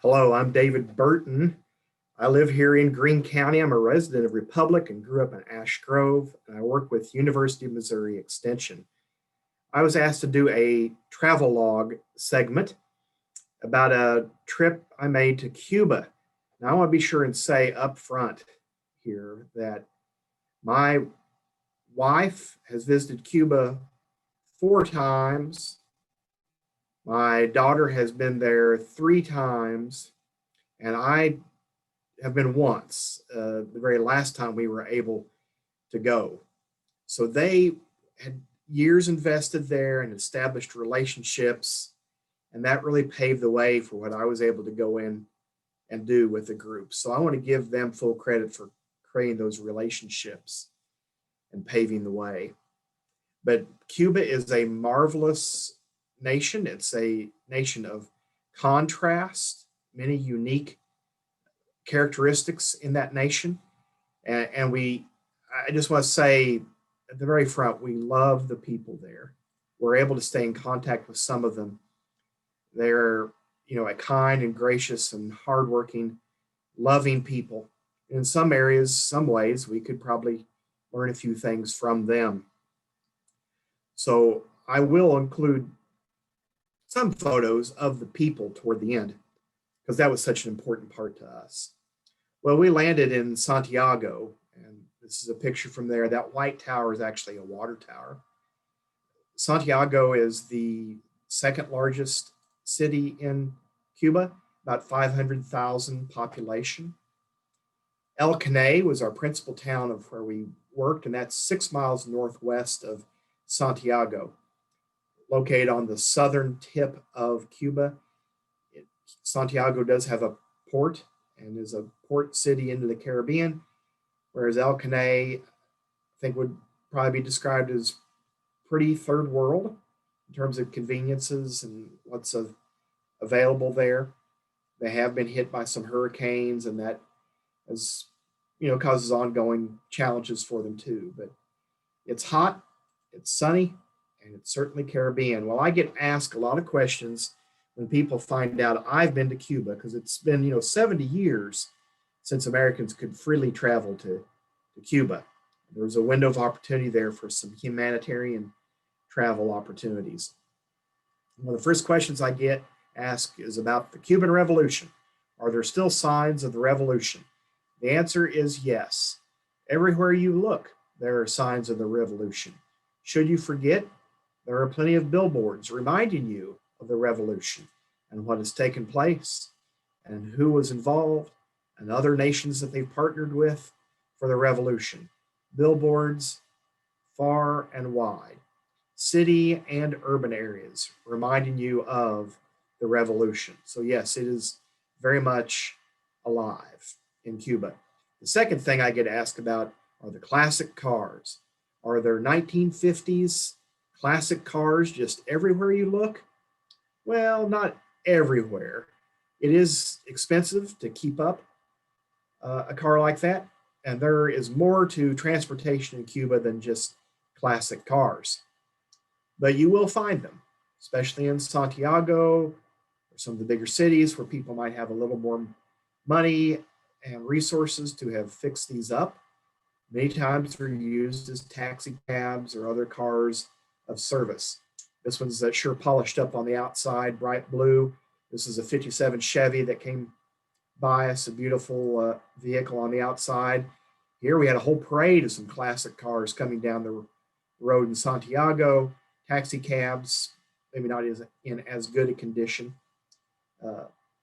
Hello, I'm David Burton. I live here in Greene County. I'm a resident of Republic and grew up in Ash Grove, and I work with University of Missouri Extension. I was asked to do a travel log segment about a trip I made to Cuba. Now, I want to be sure and say up front here that my wife has visited Cuba 4 times. My daughter has been there 3 times, and I have been once, the very last time we were able to go. So they had years invested there and established relationships, and that really paved the way for what I was able to go in and do with the group. So I want to give them full credit for creating those relationships and paving the way. But Cuba is a marvelous nation. It's a nation of contrast, many unique characteristics in that nation. And I just want to say at the very front, we love the people there. We're able to stay in contact with some of them. They're, a kind and gracious and hardworking, loving people. In some areas, some ways, we could probably learn a few things from them. So I will include some photos of the people toward the end because that was such an important part to us. Well, we landed in Santiago, and this is a picture from there. That white tower is actually a water tower. Santiago is the second largest city in Cuba, about 500,000 population. El Caney was our principal town of where we worked, and that's 6 miles northwest of Santiago, located on the southern tip of Cuba. Santiago does have a port and is a port city into the Caribbean, whereas El Caney, I think, would probably be described as pretty third world in terms of conveniences and what's available there. They have been hit by some hurricanes, and that has, causes ongoing challenges for them too. But it's hot, it's sunny, and it's certainly Caribbean. Well, I get asked a lot of questions when people find out I've been to Cuba, because it's been 70 years since Americans could freely travel to Cuba. There was a window of opportunity there for some humanitarian travel opportunities. One of the first questions I get asked is about the Cuban Revolution. Are there still signs of the revolution? The answer is yes. Everywhere you look, there are signs of the revolution. Should you forget, there are plenty of billboards reminding you of the revolution and what has taken place and who was involved and other nations that they've partnered with for the revolution. Billboards far and wide, city and urban areas reminding you of the revolution. So yes, it is very much alive in Cuba. The second thing I get asked about are the classic cars. Are there 1950s classic cars just everywhere you look? Well, not everywhere. It is expensive to keep up a car like that, and there is more to transportation in Cuba than just classic cars. But you will find them, especially in Santiago or some of the bigger cities where people might have a little more money and resources to have fixed these up. Many times they're used as taxi cabs or other cars of service. This one's sure polished up on the outside, bright blue. This is a 57 Chevy that came by us, a beautiful vehicle on the outside. Here we had a whole parade of some classic cars coming down the road in Santiago, taxi cabs, maybe not in as good a condition.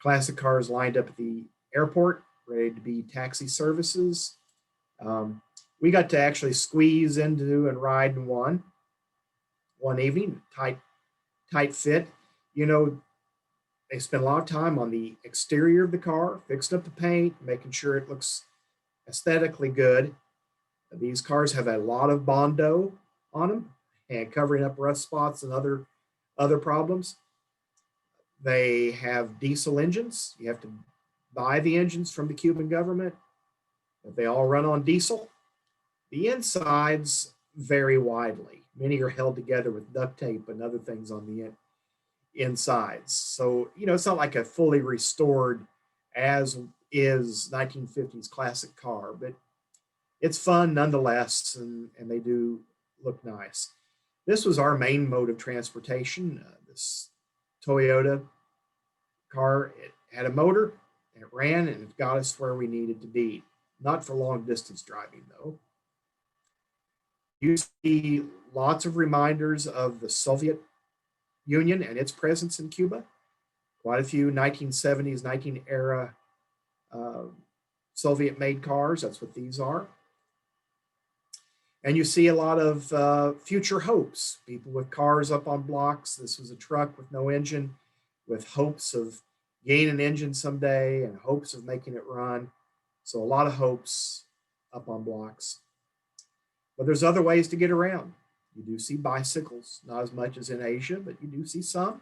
Classic cars lined up at the airport, ready to be taxi services. We got to actually squeeze into and ride in one evening, tight fit. They spend a lot of time on the exterior of the car, fixing up the paint, making sure it looks aesthetically good. These cars have a lot of Bondo on them and covering up rust spots and other problems. They have diesel engines. You have to buy the engines from the Cuban government. They all run on diesel. The insides vary widely. Many are held together with duct tape and other things on the insides. So, it's not like a fully restored as is 1950s classic car, but it's fun nonetheless, and they do look nice. This was our main mode of transportation. This Toyota car, it had a motor, and it ran, and it got us where we needed to be. Not for long distance driving, though. You see lots of reminders of the Soviet Union and its presence in Cuba. Quite a few 1970s, 19 era uh, Soviet made cars. That's what these are. And you see a lot of future hopes, people with cars up on blocks. This was a truck with no engine, with hopes of gaining an engine someday and hopes of making it run. So a lot of hopes up on blocks. But there's other ways to get around. You do see bicycles, not as much as in Asia, but you do see some.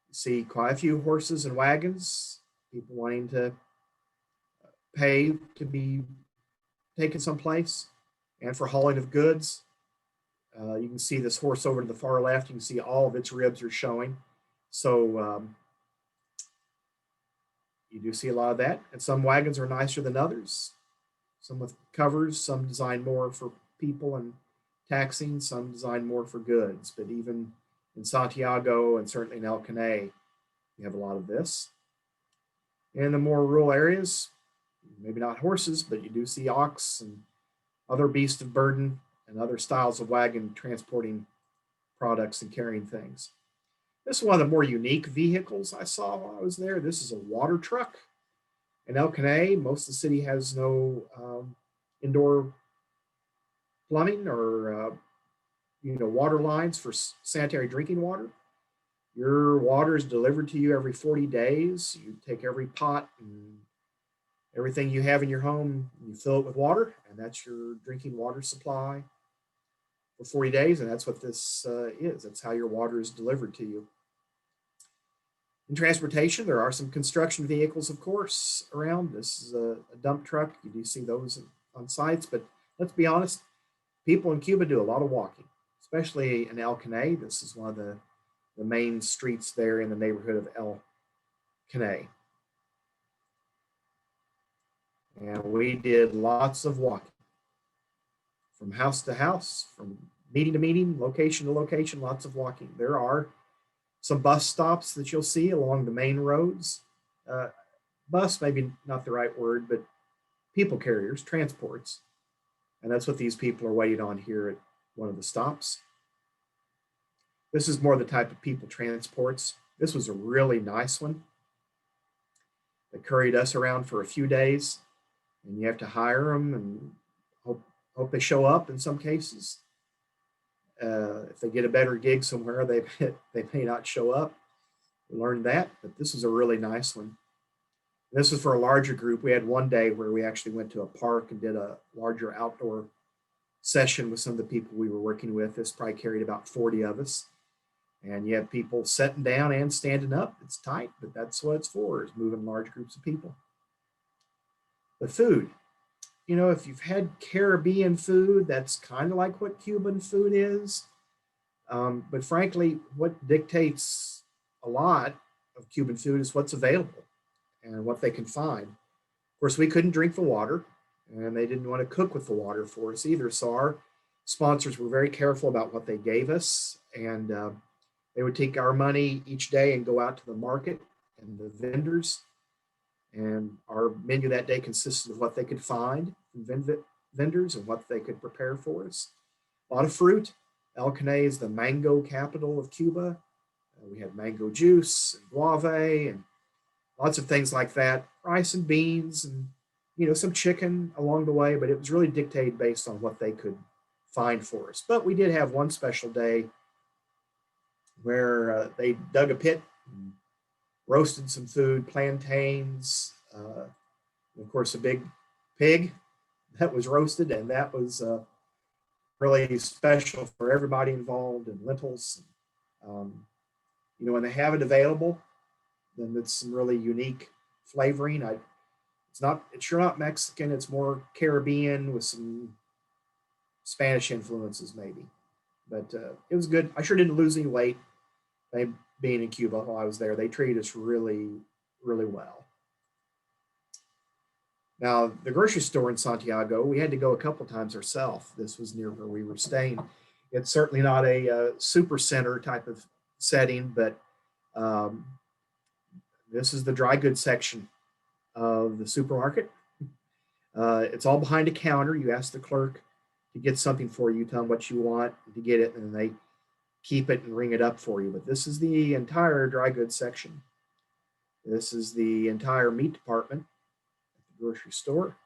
You see quite a few horses and wagons, people wanting to pay to be taken someplace, and for hauling of goods. You can see this horse over to the far left. You can see all of its ribs are showing. So you do see a lot of that. And some wagons are nicer than others. Some with covers, some designed more for people and taxing, some designed more for goods. But even in Santiago and certainly in El Caney, you have a lot of this. In the more rural areas, maybe not horses, but you do see ox and other beasts of burden and other styles of wagon transporting products and carrying things. This is one of the more unique vehicles I saw while I was there. This is a water truck. In El Caney, most of the city has no indoor plumbing or water lines for sanitary drinking water. Your water is delivered to you every 40 days. You take every pot and everything you have in your home, you fill it with water, and that's your drinking water supply for 40 days, and that's what this is. That's how your water is delivered to you. In transportation, there are some construction vehicles, of course, around. This is a dump truck. You do see those on sites, but let's be honest, people in Cuba do a lot of walking, especially in El Caney. This is one of the main streets there in the neighborhood of El Caney. And we did lots of walking from house to house, from meeting to meeting, location to location, lots of walking. There are some bus stops that you'll see along the main roads. Bus, maybe not the right word, but people carriers, transports. And that's what these people are waiting on here at one of the stops. This is more the type of people transports. This was a really nice one that carried us around for a few days. And you have to hire them and hope they show up in some cases. If they get a better gig somewhere, they may not show up. We learned that, but this was a really nice one. This was for a larger group. We had one day where we actually went to a park and did a larger outdoor session with some of the people we were working with. This probably carried about 40 of us. And you have people sitting down and standing up. It's tight, but that's what it's for, is moving large groups of people. The food. If you've had Caribbean food, that's kind of like what Cuban food is. But frankly, what dictates a lot of Cuban food is what's available and what they can find. Of course, we couldn't drink the water, and they didn't want to cook with the water for us either. So our sponsors were very careful about what they gave us, and they would take our money each day and go out to the market and the vendors. And our menu that day consisted of what they could find from vendors and what they could prepare for us. A lot of fruit. El Caney is the mango capital of Cuba. We had mango juice and guave and lots of things like that. Rice and beans and some chicken along the way, but it was really dictated based on what they could find for us. But we did have one special day where they dug a pit and roasted some food, plantains, of course, a big pig that was roasted, and that was really special for everybody involved, and lentils. When they have it available, then it's some really unique flavoring. It's sure not Mexican. It's more Caribbean with some Spanish influences, maybe. But it was good. I sure didn't lose any weight. They, being in Cuba while I was there, they treated us really, really well. Now, the grocery store in Santiago, we had to go a couple times ourselves. This was near where we were staying. It's certainly not a super center type of setting, but um, this is the dry goods section of the supermarket. It's all behind a counter. You ask the clerk to get something for you, tell them what you want to get it, and they keep it and ring it up for you. But this is the entire dry goods section. This is the entire meat department at the grocery store,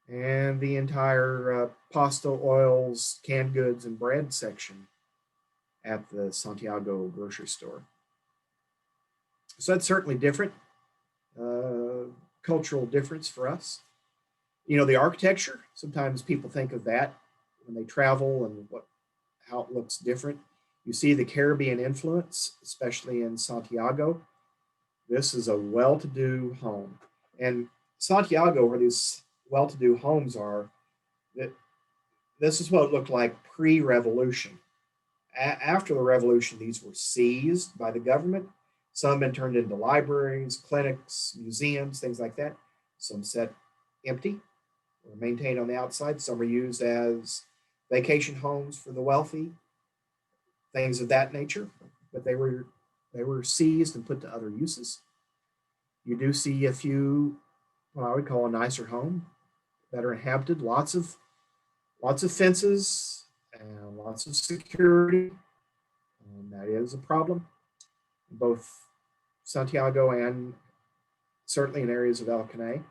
and the entire pasta, oils, canned goods, and bread section at the Santiago grocery store. So that's certainly different, cultural difference for us. You know, the architecture, sometimes people think of that when they travel and how it looks different. You see the Caribbean influence, especially in Santiago. This is a well-to-do home. And Santiago, where these well-to-do homes are, this is what it looked like pre-revolution. After the revolution, these were seized by the government. Some have been turned into libraries, clinics, museums, things like that. Some set empty or maintained on the outside. Some are used as vacation homes for the wealthy, things of that nature. But they were seized and put to other uses. You do see a few, what I would call a nicer home that are inhabited. Lots of fences and lots of security. And that is a problem in both Santiago and certainly in areas of El Caney.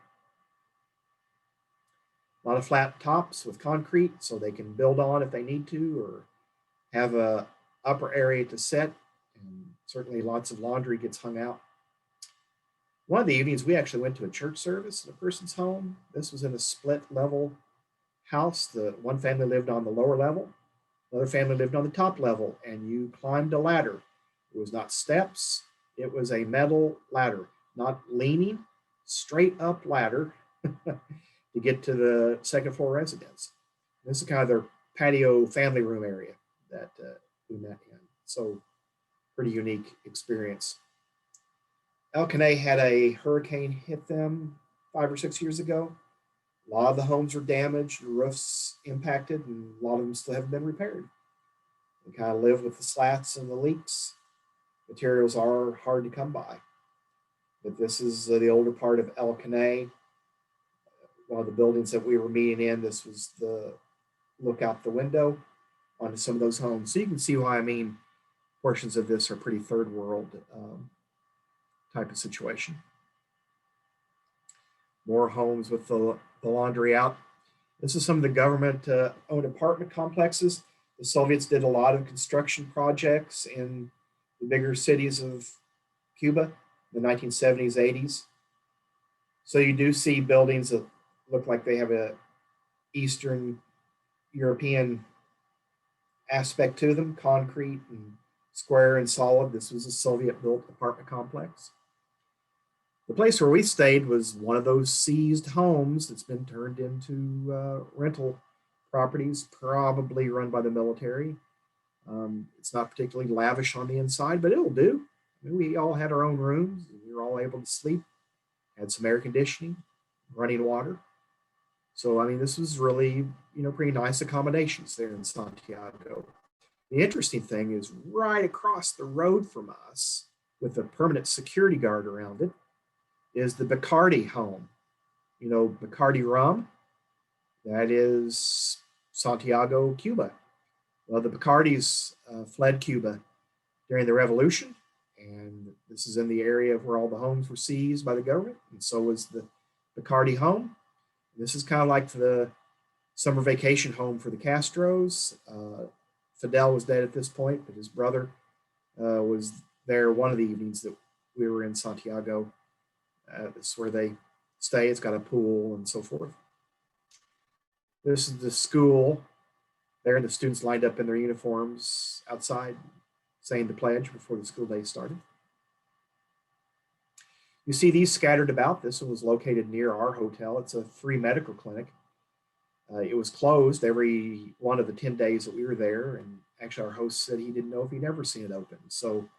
A lot of flat tops with concrete so they can build on if they need to, or have a upper area to set, and certainly lots of laundry gets hung out. One of the evenings we actually went to a church service at a person's home. This was in a split level house. The one family lived on the lower level, another family lived on the top level, and you climbed a ladder. It was not steps, it was a metal ladder, not leaning, straight up ladder to get to the second floor residence. This is kind of their patio family room area that we met in. So pretty unique experience. El Caney had a hurricane hit them 5 or 6 years ago. A lot of the homes were damaged, the roofs impacted, and a lot of them still haven't been repaired. They kind of live with the slats and the leaks. Materials are hard to come by. But this is the older part of El Caney. One of the buildings that we were meeting in, this was the look out the window onto some of those homes. So you can see why I mean portions of this are pretty third world type of situation. More homes with the laundry out. This is some of the government owned apartment complexes. The Soviets did a lot of construction projects in the bigger cities of Cuba in the 1970s, 80s. So you do see buildings that look like they have a Eastern European aspect to them, concrete and square and solid. This was a Soviet-built apartment complex. The place where we stayed was one of those seized homes that's been turned into rental properties, probably run by the military. It's not particularly lavish on the inside, but it'll do. I mean, we all had our own rooms. We were all able to sleep, had some air conditioning, running water. So, I mean, this was really, pretty nice accommodations there in Santiago. The interesting thing is right across the road from us, with a permanent security guard around it, is the Bacardi home. Bacardi rum, that is Santiago, Cuba. Well, the Bacardis fled Cuba during the revolution, and this is in the area where all the homes were seized by the government, and so was the Bacardi home. This is kind of like the summer vacation home for the Castros. Fidel was dead at this point, but his brother was there one of the evenings that we were in Santiago. This is where they stay. It's got a pool and so forth. This is the school. There, the students lined up in their uniforms outside saying the pledge before the school day started. You see these scattered about. This one was located near our hotel. It's a free medical clinic. It was closed every one of the 10 days that we were there, and Actually, our host said he didn't know if he'd ever seen it open. So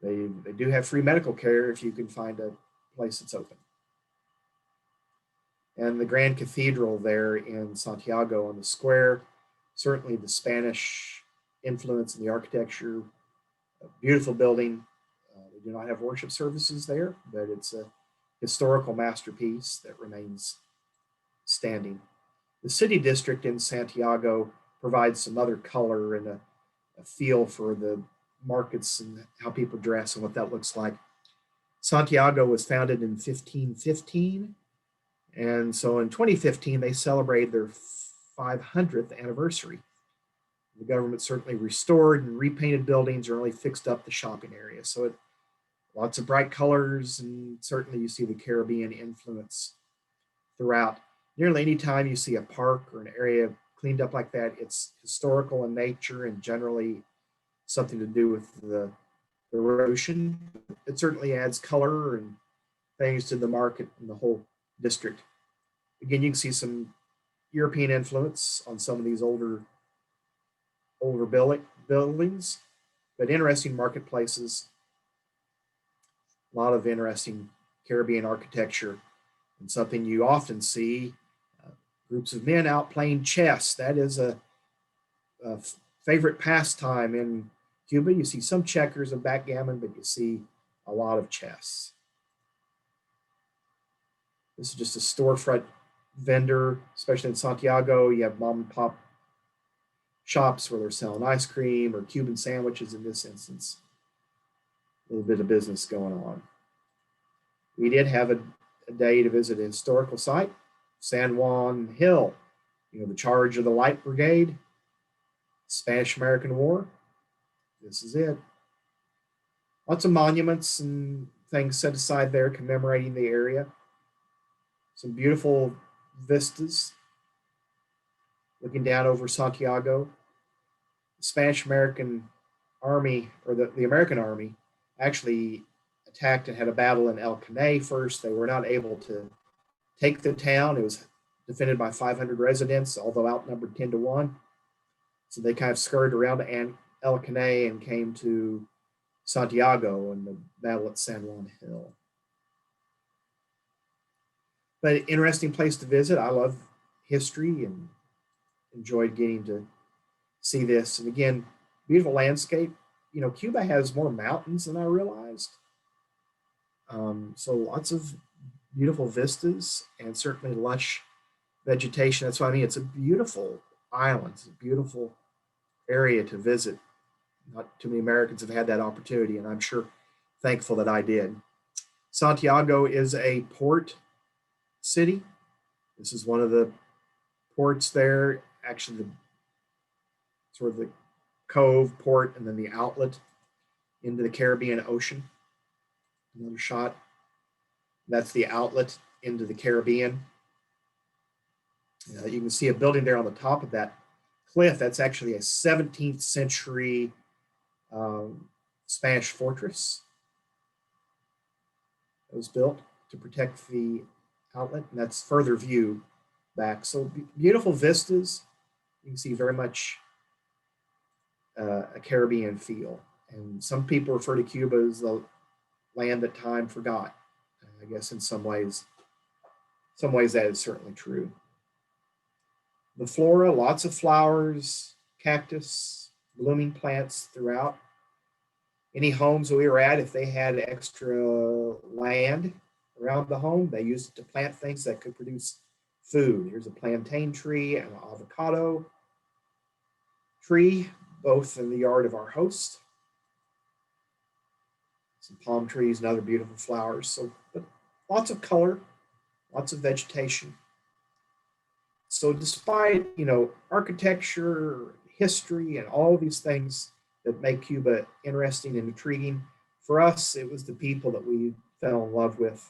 they do have free medical care if you can find a place that's open. And the Grand Cathedral there in Santiago on the square, certainly the Spanish influence in the architecture, a beautiful building. We do not have worship services there, but it's a historical masterpiece that remains standing. The city district in Santiago provides some other color and a feel for the markets and how people dress and what that looks like. Santiago was founded in 1515. And so in 2015, they celebrated their 500th anniversary. The government certainly restored and repainted buildings or only fixed up the shopping area. So lots of bright colors, and certainly you see the Caribbean influence throughout. Nearly any time you see a park or an area cleaned up like that, it's historical in nature and generally something to do with the ocean. It certainly adds color and things to the market and the whole district. Again, you can see some European influence on some of these older buildings, but interesting marketplaces, a lot of interesting Caribbean architecture, and something you often see groups of men out playing chess. That is a favorite pastime in Cuba. You see some checkers and backgammon, but you see a lot of chess. This is just a storefront vendor, especially in Santiago. You have mom and pop shops where they're selling ice cream or Cuban sandwiches in this instance. A little bit of business going on. We did have a day to visit a historical site, San Juan Hill, the charge of the Light Brigade, Spanish-American War. This is it. Lots of monuments and things set aside there commemorating the area. Some beautiful vistas looking down over Santiago. The Spanish-American Army, or the American Army, actually attacked and had a battle in El Caney first. They were not able to take the town. It was defended by 500 residents, although outnumbered 10-1. So they kind of skirted around El Caney and came to Santiago and the battle at San Juan Hill. But interesting place to visit. I love history and enjoyed getting to see this. And again, beautiful landscape. Cuba has more mountains than I realized. So lots of beautiful vistas and certainly lush vegetation. That's what I mean. It's a beautiful island. It's a beautiful area to visit. Not too many Americans have had that opportunity, and I'm sure thankful that I did. Santiago is a port city. This is one of the ports there, actually the sort of the cove port and then the outlet into the Caribbean Ocean. Another shot. That's the outlet into the Caribbean. You can see a building there on the top of that cliff. That's actually a 17th century Spanish fortress. It was built to protect the outlet, and that's further view back. So beautiful vistas. You can see very much a Caribbean feel. And some people refer to Cuba as the land that time forgot. I guess in some ways that is certainly true. The flora, lots of flowers, cactus, blooming plants throughout. Any homes that we were at, if they had extra land around the home, they used it to plant things that could produce food. Here's a plantain tree and an avocado tree, both in the yard of our host. Some palm trees and other beautiful flowers. So, but lots of color, lots of vegetation. So despite, architecture, history, and all these things that make Cuba interesting and intriguing, for us, it was the people that we fell in love with.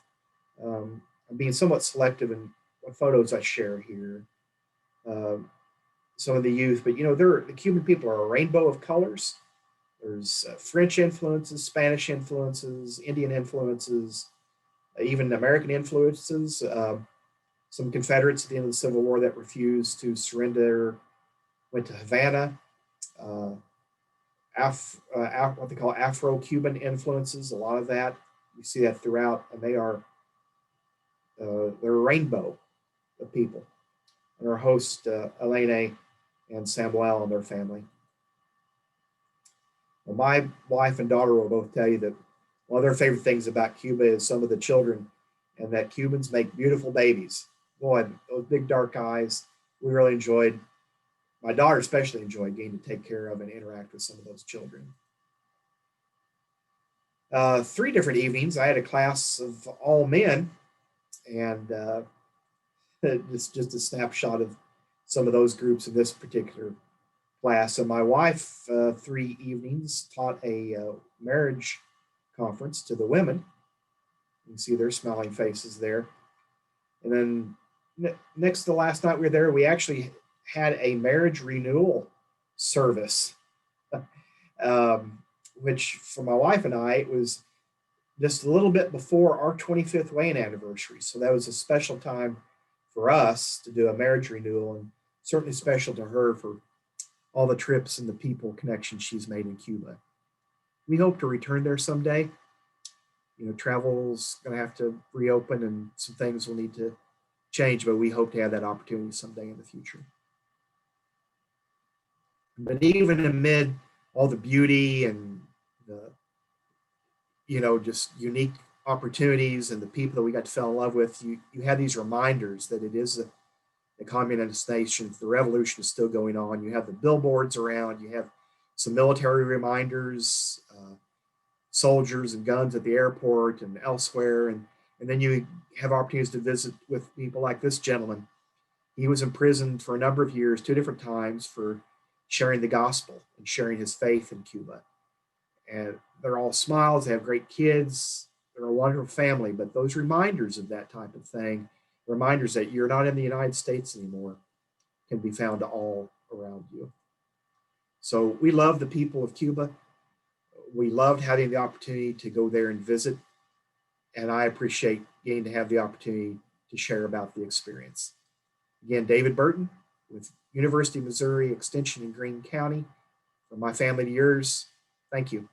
I'm being somewhat selective in what photos I share here. Some of the youth, but the Cuban people are a rainbow of colors. There's French influences, Spanish influences, Indian influences, even American influences. Some Confederates at the end of the Civil War that refused to surrender went to Havana. what they call Afro-Cuban influences. A lot of that you see that throughout, and they're a rainbow of people. And our host Elena and Samuel and their family. Well, my wife and daughter will both tell you that one of their favorite things about Cuba is some of the children, and that Cubans make beautiful babies. Boy, those big dark eyes. We really enjoyed. My daughter especially enjoyed getting to take care of and interact with some of those children. 3 different evenings, I had a class of all men, and it's just a snapshot of some of those groups in this particular class. So my wife, 3 evenings, taught a marriage conference to the women. You can see their smiling faces there. And then next to the last night we were there, we actually had a marriage renewal service, which for my wife and I, it was just a little bit before our 25th wedding anniversary. So that was a special time for us to do a marriage renewal, and certainly special to her for all the trips and the people connections she's made in Cuba. We hope to return there someday. You know, travel's going to have to reopen and some things will need to change, but we hope to have that opportunity someday in the future. But even amid all the beauty and the, just unique opportunities and the people that we got to fall in love with, you have these reminders that it is a communist nation. The revolution is still going on. You have the billboards around. You have some military reminders, soldiers and guns at the airport and elsewhere. And then you have opportunities to visit with people like this gentleman. He was imprisoned for a number of years, 2 different times, for sharing the gospel and sharing his faith in Cuba. And they're all smiles. They have great kids. They're a wonderful family. But those reminders of that type of thing, reminders that you're not in the United States anymore, can be found all around you. So we love the people of Cuba. We loved having the opportunity to go there and visit. And I appreciate getting to have the opportunity to share about the experience. Again, David Burton with University of Missouri Extension in Greene County. From my family to yours, thank you.